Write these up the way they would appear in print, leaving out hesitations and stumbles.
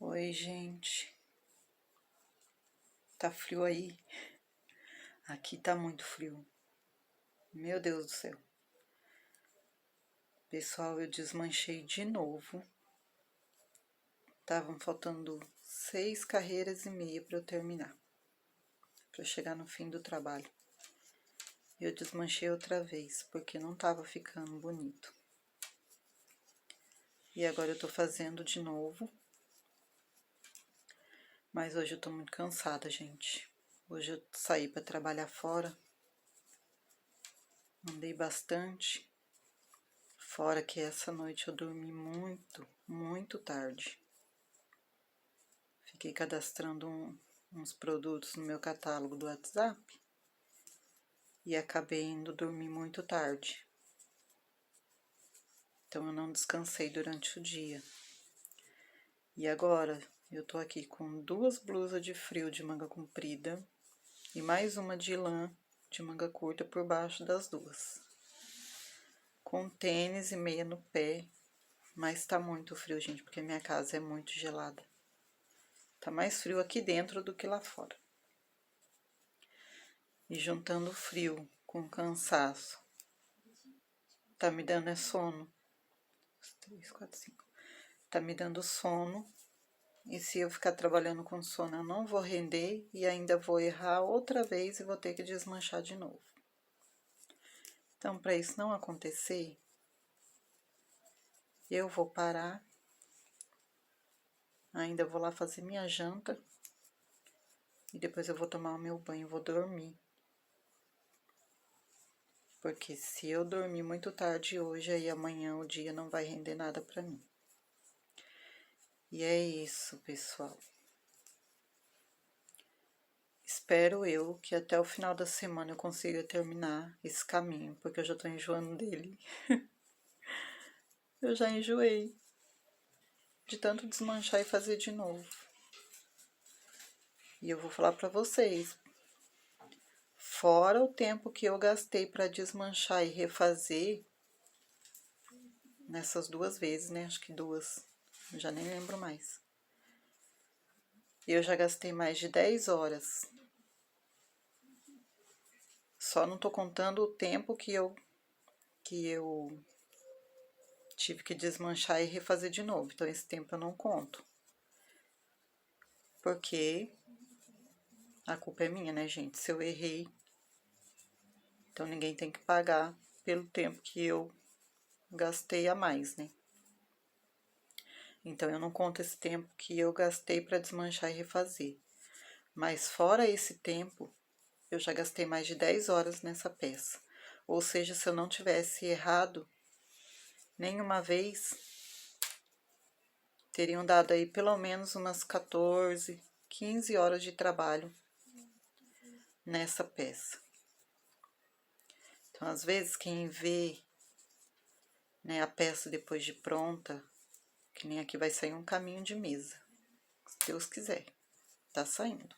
Oi, gente. Tá frio aí? Aqui tá muito frio. Meu Deus do céu. Pessoal, eu desmanchei de novo. Estavam faltando 6 carreiras e meia para eu terminar. Para chegar no fim do trabalho. Eu desmanchei outra vez, porque não tava ficando bonito. E agora eu tô fazendo de novo. Mas hoje eu tô muito cansada, gente. Hoje eu saí para trabalhar fora. Andei bastante. Fora que essa noite eu dormi muito tarde. Fiquei cadastrando uns produtos no meu catálogo do WhatsApp e acabei indo dormir muito tarde. Então eu não descansei durante o dia. E agora eu tô aqui com 2 blusas de frio de manga comprida e mais uma de lã de manga curta por baixo das duas. Com tênis e meia no pé, mas tá muito frio, gente, porque minha casa é muito gelada. Tá mais frio aqui dentro do que lá fora. E juntando frio com cansaço, tá me dando sono. 3, 4, 5. Tá me dando sono. E se eu ficar trabalhando com sono, eu não vou render e ainda vou errar outra vez e vou ter que desmanchar de novo. Então, para isso não acontecer, eu vou parar. Ainda vou lá fazer minha janta. E depois eu vou tomar o meu banho e vou dormir. Porque se eu dormir muito tarde hoje, aí amanhã o dia não vai render nada pra mim. E é isso, pessoal. Espero eu que até o final da semana eu consiga terminar esse caminho, porque eu já tô enjoando dele. Eu já enjoei de tanto desmanchar e fazer de novo. E eu vou falar pra vocês, fora o tempo que eu gastei pra desmanchar e refazer, nessas 2 vezes, né? Acho que 2, já nem lembro mais. Eu já gastei mais de 10 horas. Só não tô contando o tempo que eu tive que desmanchar e refazer de novo. Então, esse tempo eu não conto. Porque a culpa é minha, né, gente? Se eu errei, então ninguém tem que pagar pelo tempo que eu gastei a mais, né? Então, eu não conto esse tempo que eu gastei para desmanchar e refazer. Mas fora esse tempo, eu já gastei mais de 10 horas nessa peça. Ou seja, se eu não tivesse errado nenhuma vez, teriam dado aí pelo menos umas 14, 15 horas de trabalho nessa peça. Então, às vezes, quem vê, né, a peça depois de pronta, que nem aqui vai sair um caminho de mesa, se Deus quiser, tá saindo.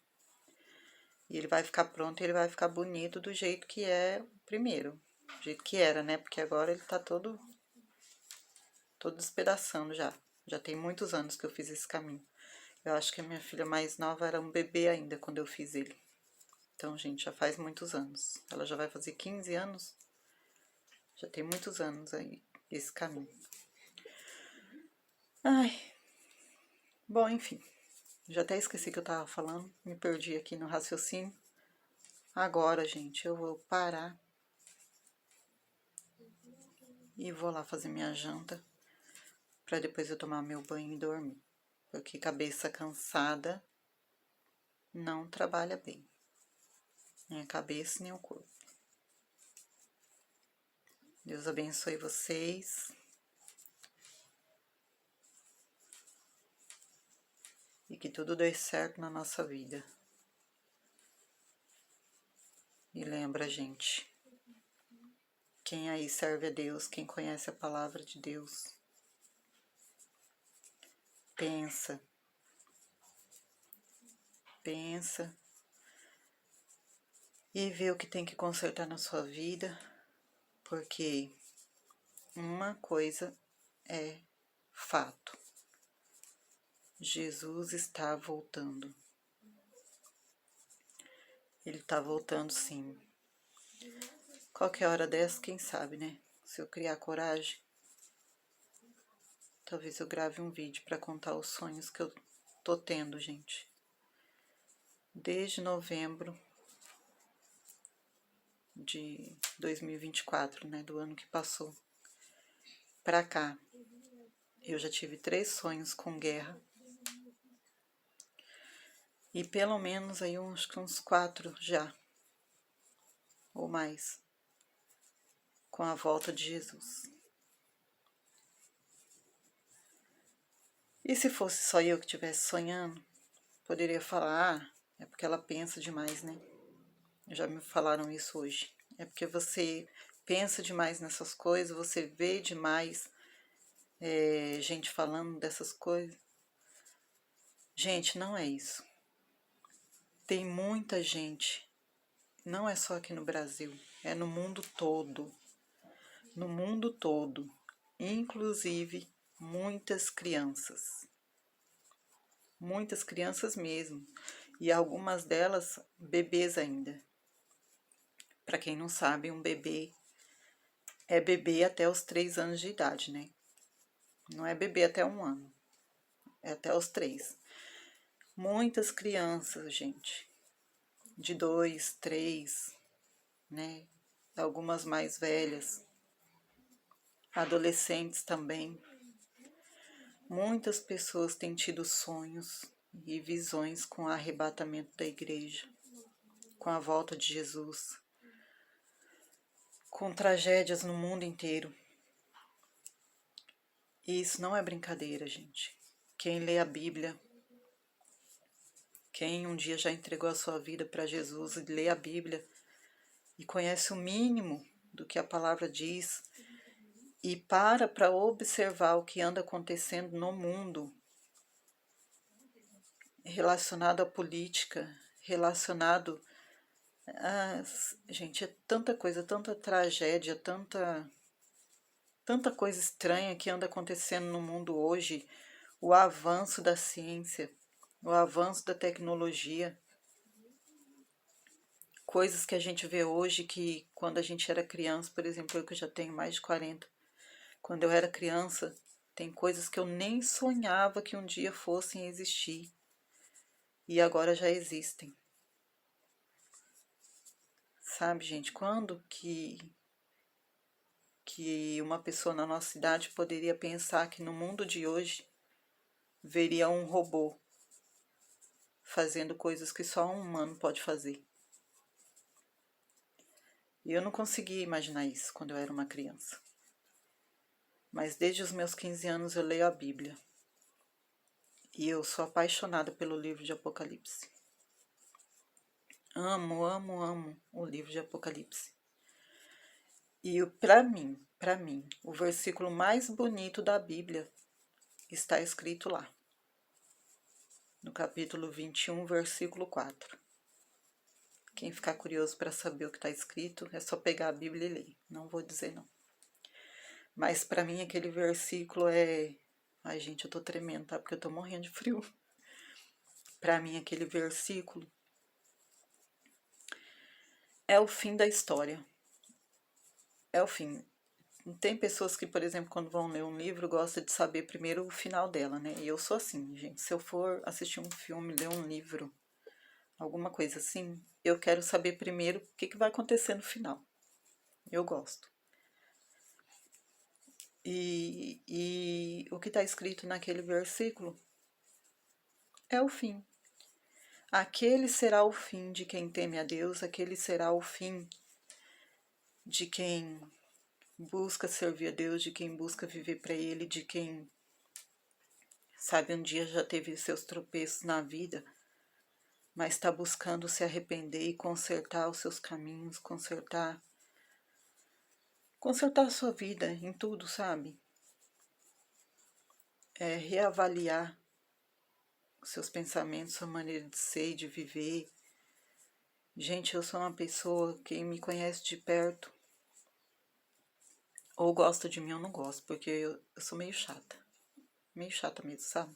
E ele vai ficar pronto e ele vai ficar bonito do jeito que é o primeiro, do jeito que era, né, porque agora ele tá todo despedaçando já. Já tem muitos anos que eu fiz esse caminho. Eu acho que a minha filha mais nova era um bebê ainda quando eu fiz ele. Então, gente, já faz muitos anos. Ela já vai fazer 15 anos. Já tem muitos anos aí esse caminho. Ai. Bom, enfim. Já até esqueci que eu tava falando. Me perdi aqui no raciocínio. Agora, gente, eu vou parar. E vou lá fazer minha janta. Pra depois eu tomar meu banho e dormir. Porque cabeça cansada não trabalha bem. Nem a cabeça, nem o corpo. Deus abençoe vocês. E que tudo dê certo na nossa vida. E lembra, gente, quem aí serve a Deus, quem conhece a palavra de Deus, pensa e vê o que tem que consertar na sua vida, porque uma coisa é fato: Jesus está voltando. Ele está voltando, sim. Qualquer hora dessa, quem sabe, né? Se eu criar coragem, talvez eu grave um vídeo para contar os sonhos que eu tô tendo, gente. Desde novembro de 2024, né? Do ano que passou, pra cá. Eu já tive 3 sonhos com guerra. E pelo menos aí uns 4 já. Ou mais. Com a volta de Jesus. E se fosse só eu que estivesse sonhando, poderia falar, é porque ela pensa demais, né? Já me falaram isso hoje. É porque você pensa demais nessas coisas, você vê demais gente falando dessas coisas. Gente, não é isso. Tem muita gente, não é só aqui no Brasil, é no mundo todo. No mundo todo, inclusive muitas crianças. Muitas crianças mesmo. E algumas delas bebês ainda. Para quem não sabe, um bebê é bebê até os 3 anos de idade, né? Não é bebê até 1 ano, é até os 3. Muitas crianças, gente, de 2, 3, né? Algumas mais velhas, adolescentes também. Muitas pessoas têm tido sonhos e visões com o arrebatamento da igreja, com a volta de Jesus, com tragédias no mundo inteiro. E isso não é brincadeira, gente. Quem lê a Bíblia, quem um dia já entregou a sua vida para Jesus e lê a Bíblia e conhece o mínimo do que a palavra diz e para observar o que anda acontecendo no mundo, relacionado à política, relacionado a... Gente, é tanta coisa, tanta tragédia, tanta coisa estranha que anda acontecendo no mundo hoje, o avanço da ciência, o avanço da tecnologia, coisas que a gente vê hoje que quando a gente era criança, por exemplo, eu que já tenho mais de 40, quando eu era criança, tem coisas que eu nem sonhava que um dia fossem existir e agora já existem. Sabe, gente, quando que uma pessoa na nossa idade poderia pensar que no mundo de hoje veria um robô fazendo coisas que só um humano pode fazer? E eu não conseguia imaginar isso quando eu era uma criança. Mas desde os meus 15 anos eu leio a Bíblia. E eu sou apaixonada pelo livro de Apocalipse. Amo, amo, amo o livro de Apocalipse. E para mim, o versículo mais bonito da Bíblia está escrito lá. No capítulo 21, versículo 4. Quem ficar curioso para saber o que está escrito, é só pegar a Bíblia e ler. Não vou dizer não. Mas para mim aquele versículo é... Ai, gente, eu tô tremendo, tá? Porque eu tô morrendo de frio. Para mim aquele versículo é o fim da história. É o fim. Tem pessoas que, por exemplo, quando vão ler um livro, gostam de saber primeiro o final dela, né? E eu sou assim, gente. Se eu for assistir um filme, ler um livro, alguma coisa assim, eu quero saber primeiro o que vai acontecer no final. Eu gosto. E o que está escrito naquele versículo é o fim. Aquele será o fim de quem teme a Deus, aquele será o fim de quem busca servir a Deus, de quem busca viver para Ele, de quem, sabe, um dia já teve seus tropeços na vida, mas está buscando se arrepender e consertar os seus caminhos, consertar a sua vida em tudo, sabe? Reavaliar os seus pensamentos, sua maneira de ser e de viver. Gente, eu sou uma pessoa, quem me conhece de perto, ou gosta de mim ou não gosta, porque eu sou meio chata mesmo, sabe?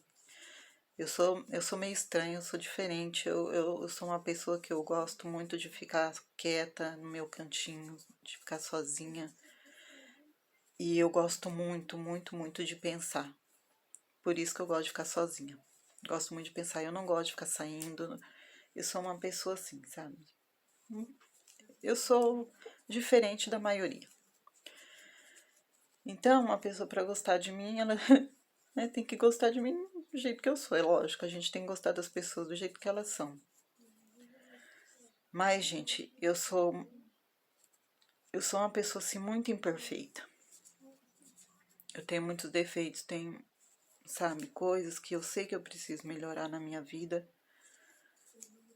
Eu sou meio estranha, eu sou diferente. Eu sou uma pessoa que eu gosto muito de ficar quieta no meu cantinho, de ficar sozinha. E eu gosto muito, muito, muito de pensar. Por isso que eu gosto de ficar sozinha. Gosto muito de pensar. Eu não gosto de ficar saindo. Eu sou uma pessoa assim, sabe? Eu sou diferente da maioria. Então, uma pessoa para gostar de mim, ela né, tem que gostar de mim do jeito que eu sou. É lógico, a gente tem que gostar das pessoas do jeito que elas são. Mas, gente, eu sou uma pessoa assim muito imperfeita. Eu tenho muitos defeitos, tenho, sabe, coisas que eu sei que eu preciso melhorar na minha vida.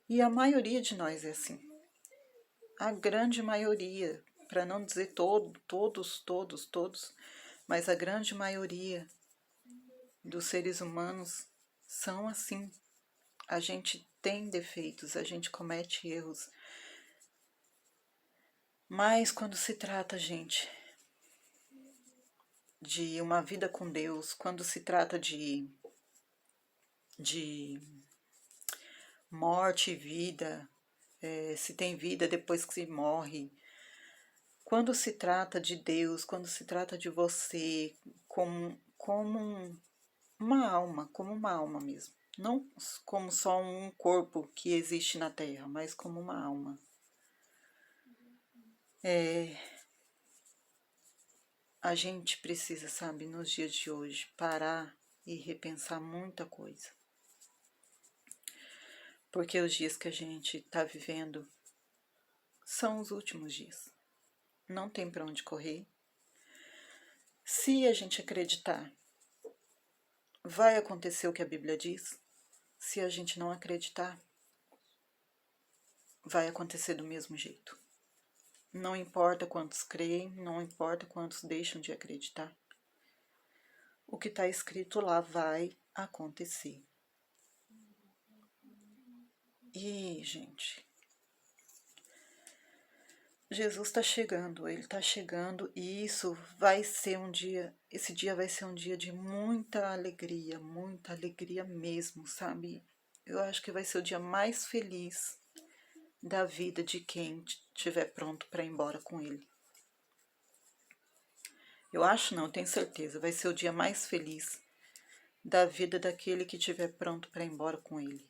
E a maioria de nós é assim. A grande maioria, para não dizer todos, mas a grande maioria dos seres humanos são assim. A gente tem defeitos, a gente comete erros. Mas quando se trata, gente, de uma vida com Deus, quando se trata de morte e vida, se tem vida depois que se morre, quando se trata de Deus, quando se trata de você como uma alma mesmo, não como só um corpo que existe na Terra, mas como uma alma. A gente precisa, sabe, nos dias de hoje, parar e repensar muita coisa. Porque os dias que a gente está vivendo são os últimos dias. Não tem para onde correr. Se a gente acreditar, vai acontecer o que a Bíblia diz. Se a gente não acreditar, vai acontecer do mesmo jeito. Não importa quantos creem, não importa quantos deixam de acreditar. O que está escrito lá vai acontecer. E, gente, Jesus está chegando, ele está chegando e isso vai ser um dia, esse dia vai ser um dia de muita alegria mesmo, sabe? Eu acho que vai ser o dia mais feliz da vida de quem estiver pronto para ir embora com ele. Eu acho não, tenho certeza, vai ser o dia mais feliz da vida daquele que estiver pronto para ir embora com ele.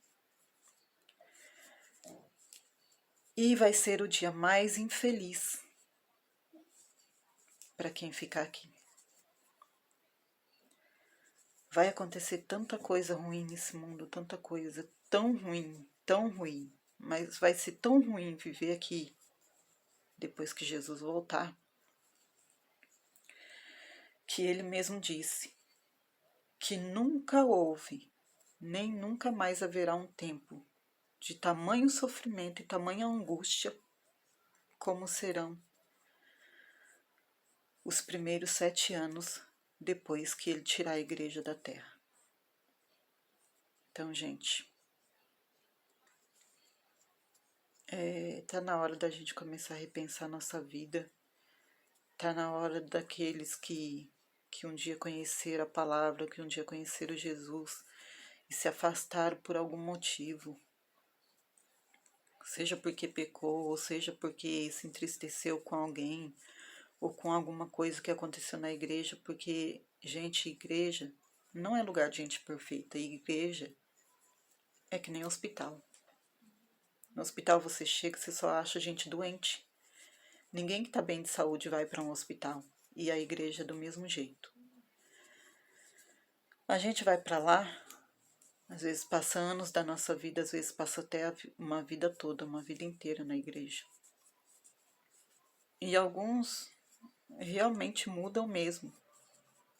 E vai ser o dia mais infeliz para quem ficar aqui. Vai acontecer tanta coisa ruim nesse mundo, tanta coisa tão ruim, mas vai ser tão ruim viver aqui depois que Jesus voltar, que ele mesmo disse que nunca houve, nem nunca mais haverá um tempo de tamanho sofrimento e tamanha angústia como serão os primeiros 7 anos depois que ele tirar a igreja da terra. Então, gente, tá na hora da gente começar a repensar nossa vida. Tá na hora daqueles que um dia conheceram a palavra, que um dia conheceram Jesus e se afastaram por algum motivo. Seja porque pecou, ou seja porque se entristeceu com alguém, ou com alguma coisa que aconteceu na igreja, porque, gente, igreja não é lugar de gente perfeita. Igreja é que nem hospital. No hospital você chega e você só acha gente doente. Ninguém que está bem de saúde vai para um hospital. E a igreja é do mesmo jeito. A gente vai para lá, às vezes passa anos da nossa vida, às vezes passa até uma vida toda, uma vida inteira na igreja. E alguns realmente mudam mesmo,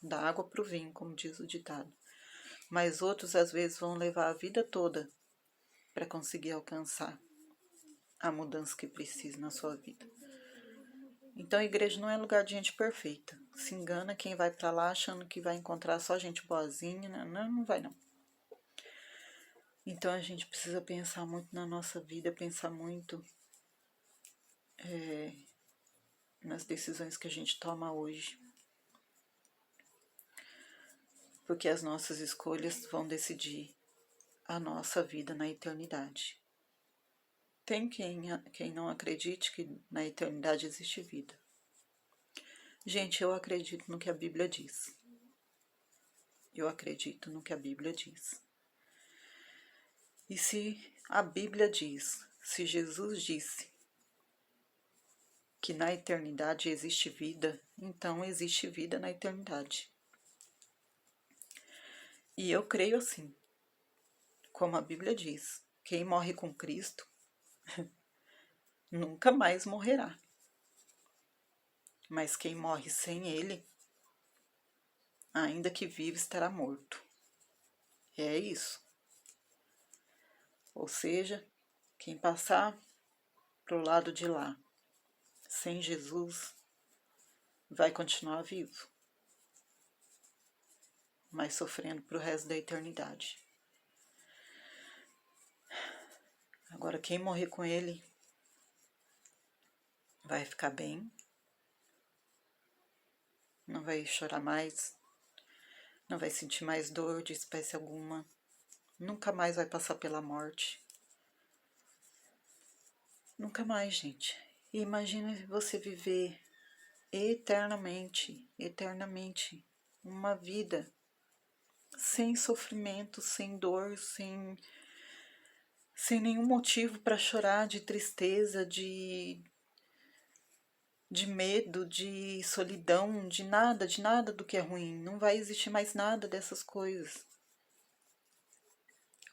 da água para o vinho, como diz o ditado. Mas outros às vezes vão levar a vida toda para conseguir alcançar a mudança que precisa na sua vida. Então a igreja não é lugar de gente perfeita. Se engana quem vai para lá achando que vai encontrar só gente boazinha. Não vai não. Então a gente precisa pensar muito na nossa vida, pensar muito nas decisões que a gente toma hoje. Porque as nossas escolhas vão decidir a nossa vida na eternidade. Tem quem não acredite que na eternidade existe vida. Gente, eu acredito no que a Bíblia diz. Eu acredito no que a Bíblia diz. E se a Bíblia diz, se Jesus disse que na eternidade existe vida, então existe vida na eternidade. E eu creio assim, como a Bíblia diz, quem morre com Cristo nunca mais morrerá. Mas quem morre sem Ele, ainda que vive, estará morto. É isso. Ou seja, quem passar pro lado de lá sem Jesus vai continuar vivo, mas sofrendo pro resto da eternidade. Agora, quem morrer com Ele vai ficar bem, não vai chorar mais, não vai sentir mais dor de espécie alguma, nunca mais vai passar pela morte. Nunca mais, gente. E imagine você viver eternamente, uma vida sem sofrimento, sem dor, sem nenhum motivo para chorar, de tristeza, de medo, de solidão, de nada do que é ruim. Não vai existir mais nada dessas coisas.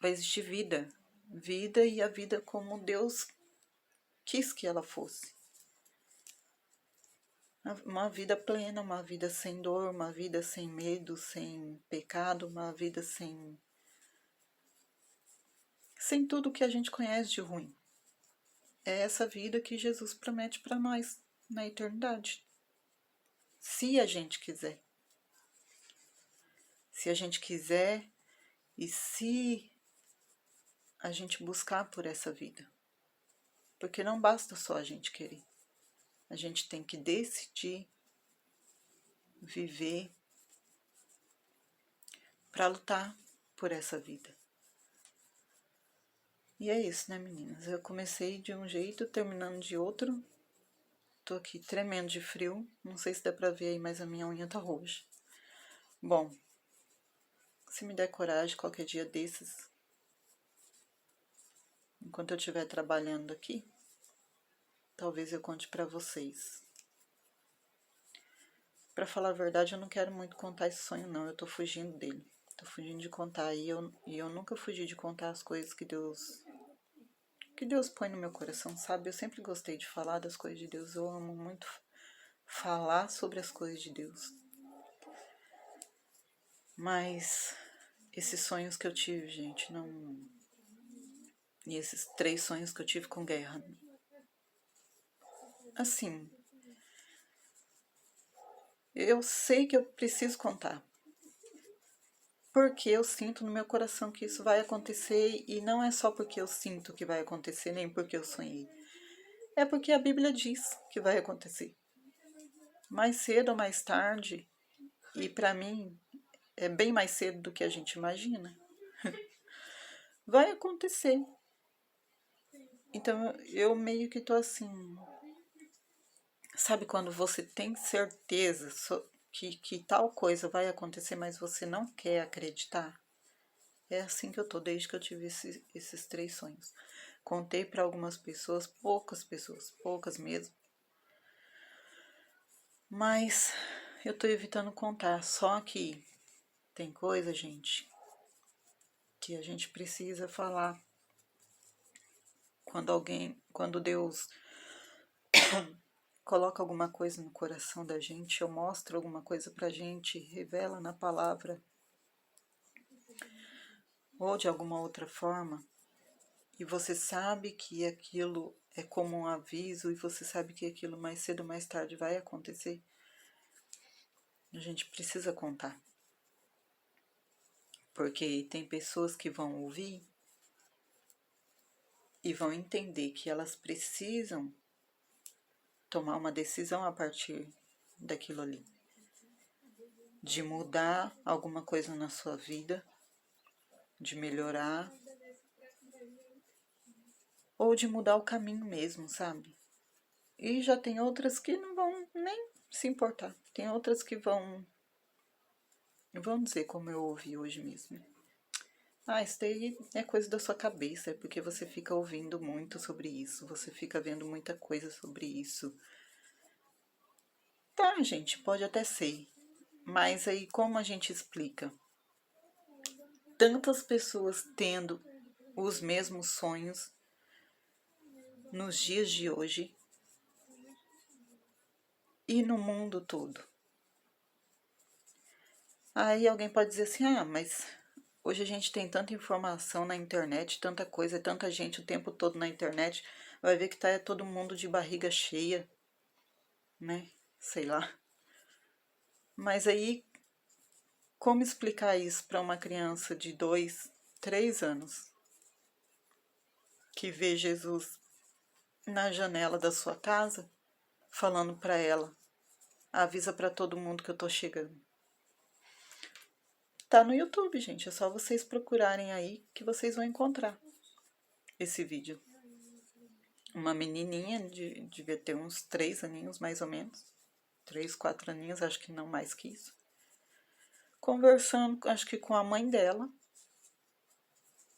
Vai existir vida. Vida, e a vida como Deus quis que ela fosse. Uma vida plena, uma vida sem dor, uma vida sem medo, sem pecado, uma vida sem tudo que a gente conhece de ruim. É essa vida que Jesus promete para nós na eternidade. Se a gente quiser. Se a gente quiser e se a gente buscar por essa vida. Porque não basta só a gente querer. A gente tem que decidir viver para lutar por essa vida. E é isso, né, meninas? Eu comecei de um jeito, terminando de outro. Tô aqui tremendo de frio. Não sei se dá pra ver aí, mas a minha unha tá roxa. Bom, se me der coragem, qualquer dia desses, enquanto eu estiver trabalhando aqui, talvez eu conte pra vocês. Pra falar a verdade, eu não quero muito contar esse sonho, não. Eu tô fugindo dele. Tô fugindo de contar. E eu nunca fugi de contar as coisas que Deus põe no meu coração, sabe? Eu sempre gostei de falar das coisas de Deus. Eu amo muito falar sobre as coisas de Deus. Mas esses sonhos que eu tive, gente, não... E esses 3 sonhos que eu tive com guerra. Assim, eu sei que eu preciso contar. Porque eu sinto no meu coração que isso vai acontecer. E não é só porque eu sinto que vai acontecer, nem porque eu sonhei. É porque a Bíblia diz que vai acontecer. Mais cedo ou mais tarde, e para mim é bem mais cedo do que a gente imagina, vai acontecer. Então eu meio que tô assim, sabe quando você tem certeza que tal coisa vai acontecer, mas você não quer acreditar? É assim que eu tô desde que eu tive esses 3 sonhos. Contei para algumas pessoas, poucas mesmo. Mas eu tô evitando contar, só que tem coisa, gente, que a gente precisa falar. Quando Deus coloca alguma coisa no coração da gente, ou mostra alguma coisa pra gente, revela na palavra, ou de alguma outra forma, e você sabe que aquilo é como um aviso, e você sabe que aquilo mais cedo ou mais tarde vai acontecer, a gente precisa contar. Porque tem pessoas que vão ouvir e vão entender que elas precisam tomar uma decisão a partir daquilo ali. De mudar alguma coisa na sua vida, de melhorar, ou de mudar o caminho mesmo, sabe? E já tem outras que não vão nem se importar. Tem outras que vão dizer como eu ouvi hoje mesmo. Ah, isso daí é coisa da sua cabeça, é porque você fica ouvindo muito sobre isso, você fica vendo muita coisa sobre isso. Tá, gente, pode até ser. Mas aí como a gente explica? Tantas pessoas tendo os mesmos sonhos nos dias de hoje e no mundo todo. Aí alguém pode dizer assim, ah, mas hoje a gente tem tanta informação na internet, tanta coisa, tanta gente o tempo todo na internet, vai ver que tá todo mundo de barriga cheia, né? Sei lá. Mas aí, como explicar isso para uma criança de 2, 3 anos que vê Jesus na janela da sua casa, falando para ela, avisa para todo mundo que eu tô chegando. Tá no YouTube, gente, é só vocês procurarem aí que vocês vão encontrar esse vídeo. Uma menininha, devia ter uns 3 aninhos mais ou menos, 3, 4 aninhos, acho que não mais que isso, conversando, acho que com a mãe dela,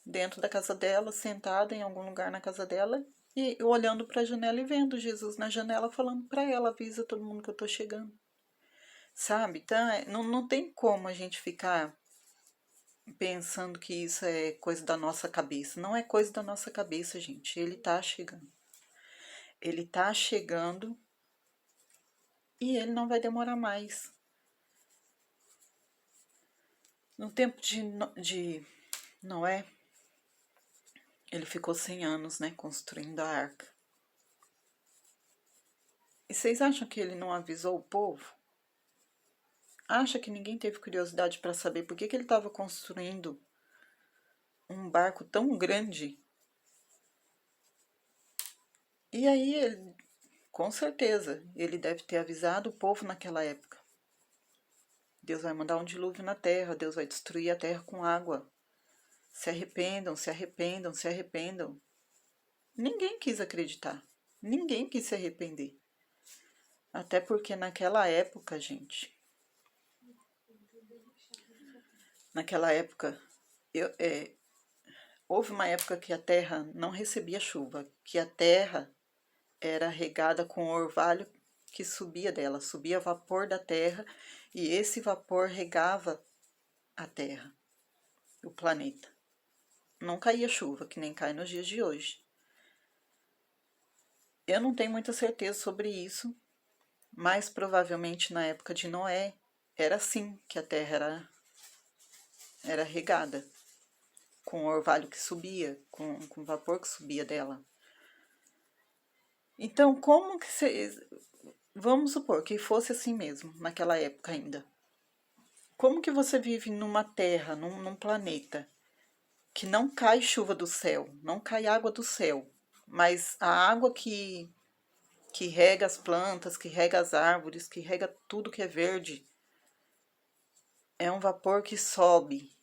dentro da casa dela, sentada em algum lugar na casa dela, e olhando para a janela e vendo Jesus na janela falando para ela, avisa todo mundo que eu tô chegando. Sabe? Então, não tem como a gente ficar pensando que isso é coisa da nossa cabeça. Não é coisa da nossa cabeça, gente. Ele tá chegando. Ele tá chegando e ele não vai demorar mais. No tempo de Noé, ele ficou 100 anos, né, construindo a arca. E vocês acham que ele não avisou o povo? Acha que ninguém teve curiosidade para saber por que ele estava construindo um barco tão grande? E aí, ele, com certeza, ele deve ter avisado o povo naquela época. Deus vai mandar um dilúvio na terra, Deus vai destruir a terra com água. Se arrependam, se arrependam, se arrependam. Ninguém quis acreditar. Ninguém quis se arrepender. Até porque naquela época, gente, naquela época, houve uma época que a terra não recebia chuva, que a terra era regada com orvalho que subia dela, subia vapor da terra, e esse vapor regava a terra, o planeta. Não caía chuva, que nem cai nos dias de hoje. Eu não tenho muita certeza sobre isso, mas provavelmente na época de Noé era assim que a terra era regada, com orvalho que subia, com vapor que subia dela. Então, como que vamos supor que fosse assim mesmo, naquela época ainda. Como que você vive numa terra, num planeta, que não cai chuva do céu, não cai água do céu, mas a água que rega as plantas, que rega as árvores, que rega tudo que é verde, é um vapor que sobe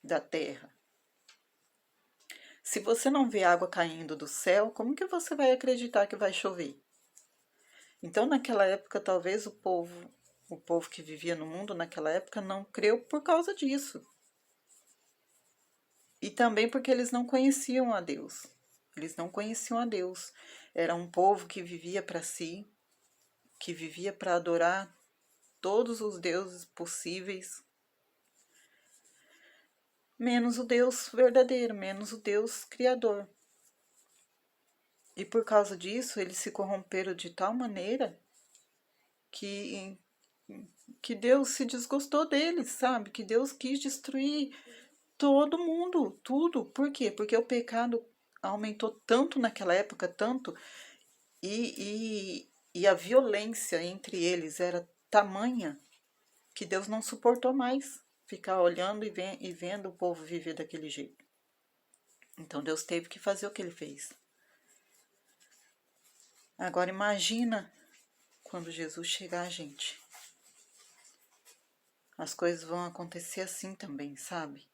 da terra. Se você não vê água caindo do céu, como que você vai acreditar que vai chover? Então, naquela época, talvez o povo que vivia no mundo naquela época não creu por causa disso. E também porque eles não conheciam a Deus. Eles não conheciam a Deus. Era um povo que vivia para si, que vivia para adorar todos os deuses possíveis, menos o Deus verdadeiro, menos o Deus criador. E por causa disso, eles se corromperam de tal maneira que Deus se desgostou deles, sabe? Que Deus quis destruir todo mundo, tudo. Por quê? Porque o pecado aumentou tanto naquela época, tanto, e a violência entre eles era tamanha que Deus não suportou mais ficar olhando e vendo o povo viver daquele jeito. Então Deus teve que fazer o que ele fez. Agora imagina quando Jesus chegar, gente. As coisas vão acontecer assim também, sabe?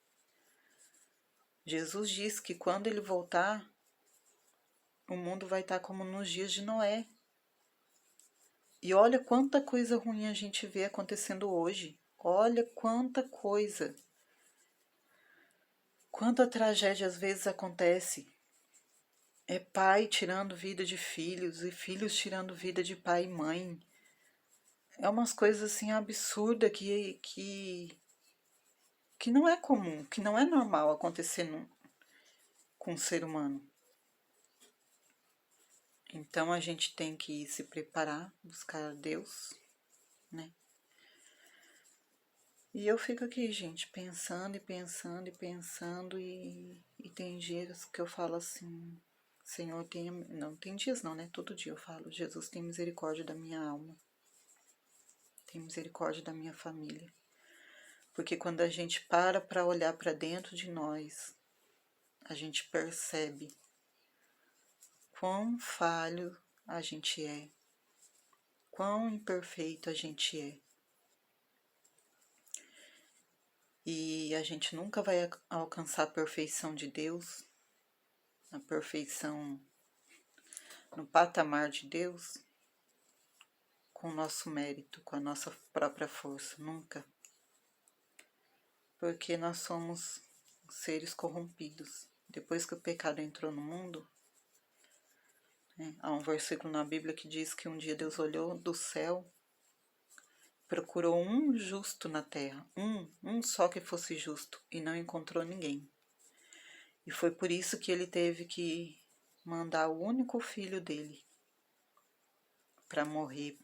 Jesus diz que quando ele voltar, o mundo vai estar como nos dias de Noé. E olha quanta coisa ruim a gente vê acontecendo hoje. Olha quanta coisa. Quanta tragédia às vezes acontece. É pai tirando vida de filhos e filhos tirando vida de pai e mãe. É umas coisas assim absurdas que não é comum, que não é normal acontecer com um ser humano. Então a gente tem que se preparar, buscar Deus, né? E eu fico aqui, gente, pensando e pensando e pensando, e tem dias que eu falo assim, Senhor, tenha. Não, tem dias não, né? Todo dia eu falo, Jesus, tem misericórdia da minha alma, tem misericórdia da minha família. Porque quando a gente para olhar para dentro de nós, a gente percebe quão falho a gente é, quão imperfeito a gente é. E a gente nunca vai alcançar a perfeição de Deus, a perfeição no patamar de Deus, com o nosso mérito, com a nossa própria força, nunca. Porque nós somos seres corrompidos. Depois que o pecado entrou no mundo, né, há um versículo na Bíblia que diz que um dia Deus olhou do céu, procurou um justo na terra, um só que fosse justo, e não encontrou ninguém. E foi por isso que ele teve que mandar o único filho dele para morrer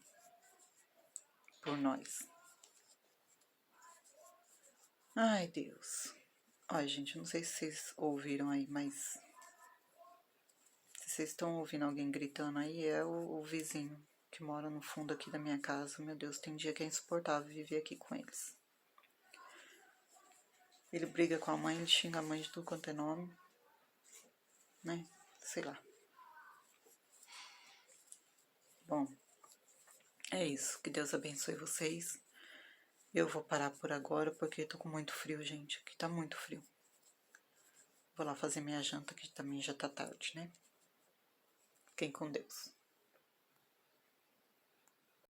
por nós. Ai, Deus. Ai, gente, não sei se vocês ouviram aí, mas se vocês estão ouvindo alguém gritando aí, é o vizinho que mora no fundo aqui da minha casa. Meu Deus, tem dia que é insuportável viver aqui com eles. Ele briga com a mãe, ele xinga a mãe de tudo quanto é nome, né? Sei lá. Bom, é isso. Que Deus abençoe vocês. Eu vou parar por agora porque tô com muito frio, gente. Aqui tá muito frio. Vou lá fazer minha janta, que também já tá tarde, né? Fiquem com Deus.